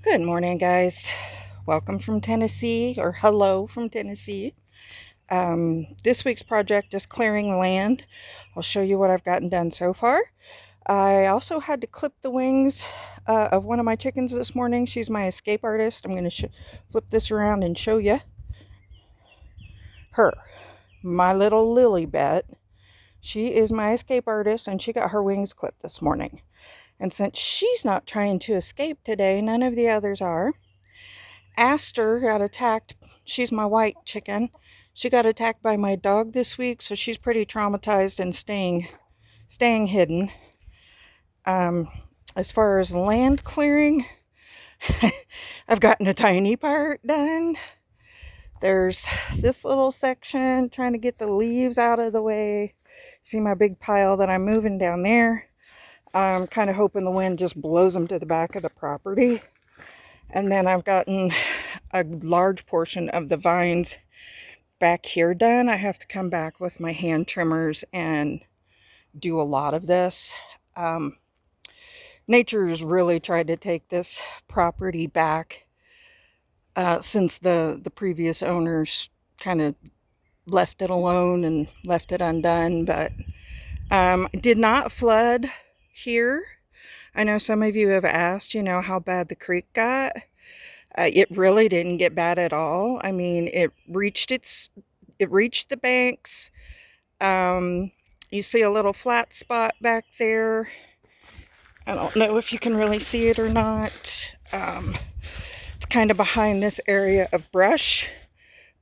Good morning, guys. Welcome from Tennessee, or hello from Tennessee. This week's project is clearing land. I'll show you what I've gotten done so far. I also had to clip the wings of one of my chickens this morning. She's my escape artist. I'm going to flip this around and show you her, my little Lilybet. She is my escape artist, and she got her wings clipped this morning. And since she's not trying to escape today, none of the others are. Aster got attacked. She's my white chicken. She got attacked by my dog this week, so she's pretty traumatized and staying hidden. As far as land clearing, I've gotten a tiny part done. There's this little section trying to get the leaves out of the way. See my big pile that I'm moving down there. I'm kind of hoping the wind just blows them to the back of the property. And then I've gotten a large portion of the vines back here done. I have to come back with my hand trimmers and do a lot of this. Nature has really tried to take this property back since the previous owners kind of left it alone and left it undone. But did not flood here. I know some of you have asked, how bad the creek got. It really didn't get bad at all. I mean, it reached the banks. You see a little flat spot back there. I don't know if you can really see it or not. It's kind of behind this area of brush,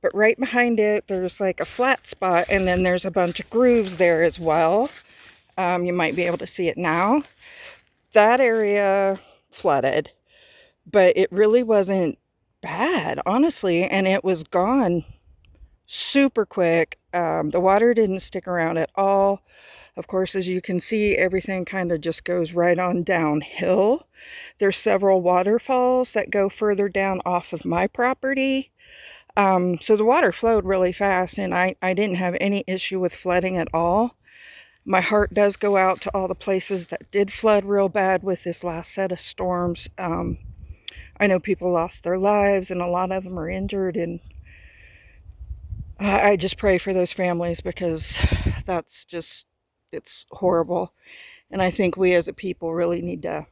but right behind it, there's like a flat spot, and then there's a bunch of grooves there as well. You might be able to see it now. That area flooded, but it really wasn't bad, honestly, and it was gone super quick. The water didn't stick around at all. Of course, as you can see, everything kind of just goes right on downhill. There's several waterfalls that go further down off of my property. So the water flowed really fast, and I didn't have any issue with flooding at all. My heart does go out to all the places that did flood real bad with this last set of storms. I know people lost their lives, and a lot of them are injured, and I just pray for those families, because it's horrible. And I think we as a people really need to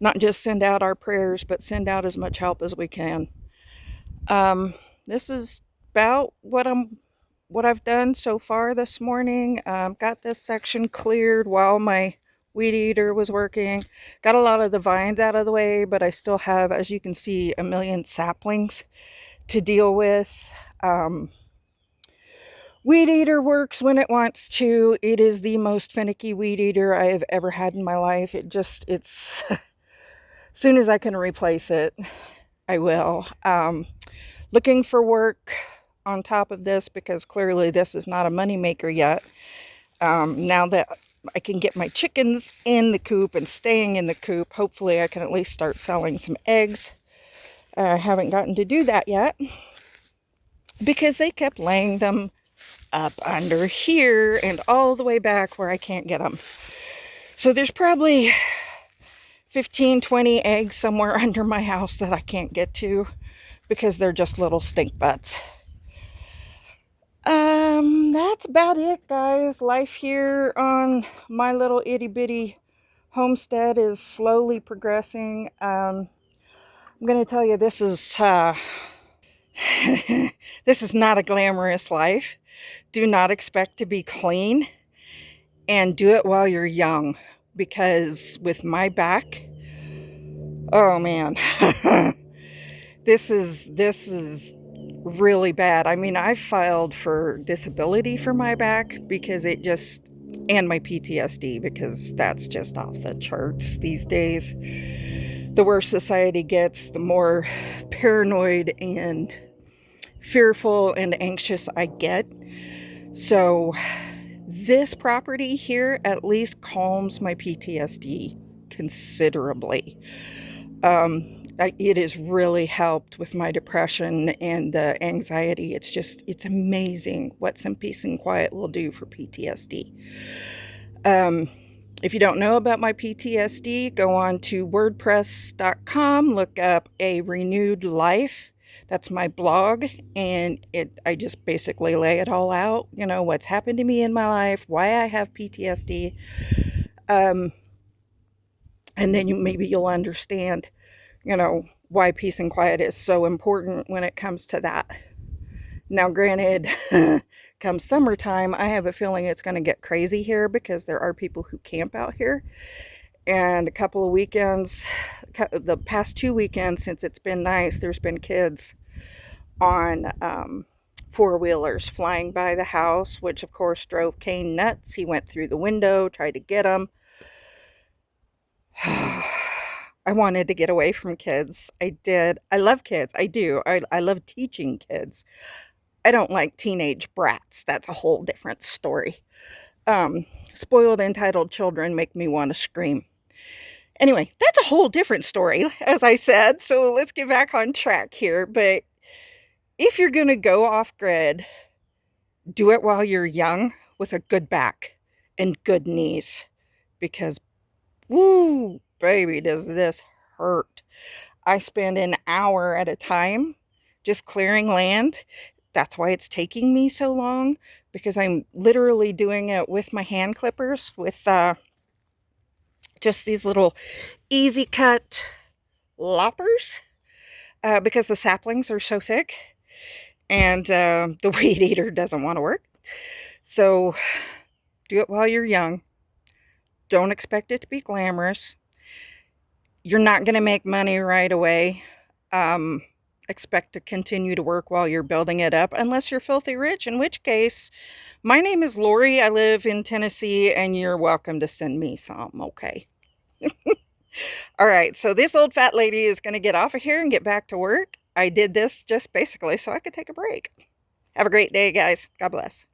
not just send out our prayers, but send out as much help as we can. This is about what I've done so far this morning. Got this section cleared while my weed eater was working. Got a lot of the vines out of the way, but I still have, as you can see, a million saplings to deal with. Weed eater works when it wants to. It is the most finicky weed eater I have ever had in my life. It's as soon as I can replace it, I will. Looking for work on top of this, because clearly this is not a moneymaker yet. Now that I can get my chickens in the coop and staying in the coop, hopefully I can at least start selling some eggs. I haven't gotten to do that yet, because they kept laying them up under here and all the way back where I can't get them. So there's probably 15, 20 eggs somewhere under my house that I can't get to, because they're just little stink butts. That's about it, guys. Life here on my little itty bitty homestead is slowly progressing. I'm gonna tell you, this is this is not a glamorous life. Do not expect to be clean, and do it while you're young, because with my back, oh man, this is really bad. I mean, I filed for disability for my back, because and my PTSD, because that's just off the charts these days. The worse society gets, the more paranoid and fearful and anxious I get. So this property here at least calms my PTSD considerably. It has really helped with my depression and the anxiety. It's amazing what some peace and quiet will do for PTSD. If you don't know about my PTSD, go on to wordpress.com, look up A Renewed Life. That's my blog, and I just basically lay it all out, what's happened to me in my life, why I have PTSD, and then maybe you'll understand, why peace and quiet is so important when it comes to that. Now, granted, come summertime, I have a feeling it's going to get crazy here because there are people who camp out here. And a couple of weekends, the past 2 weekends since it's been nice, there's been kids on four-wheelers flying by the house, which of course drove Kane nuts. He went through the window, tried to get them. I wanted to get away from kids. I did. I love kids. I do. I love teaching kids. I don't like teenage brats. That's a whole different story. Spoiled, entitled children make me want to scream. Anyway, that's a whole different story, as I said. So let's get back on track here. But if you're going to go off grid, do it while you're young with a good back and good knees. Because, woo, baby, does this hurt. I spend an hour at a time just clearing land. That's why it's taking me so long, because I'm literally doing it with my hand clippers, with just these little easy cut loppers, because the saplings are so thick and the weed eater doesn't want to work. So do it while you're young. Don't expect it to be glamorous. You're not going to make money right away. Expect to continue to work while you're building it up, unless you're filthy rich, in which case, my name is Lori. I live in Tennessee, and you're welcome to send me some, okay? All right, so this old fat lady is going to get off of here and get back to work. I did this just basically so I could take a break. Have a great day, guys. God bless.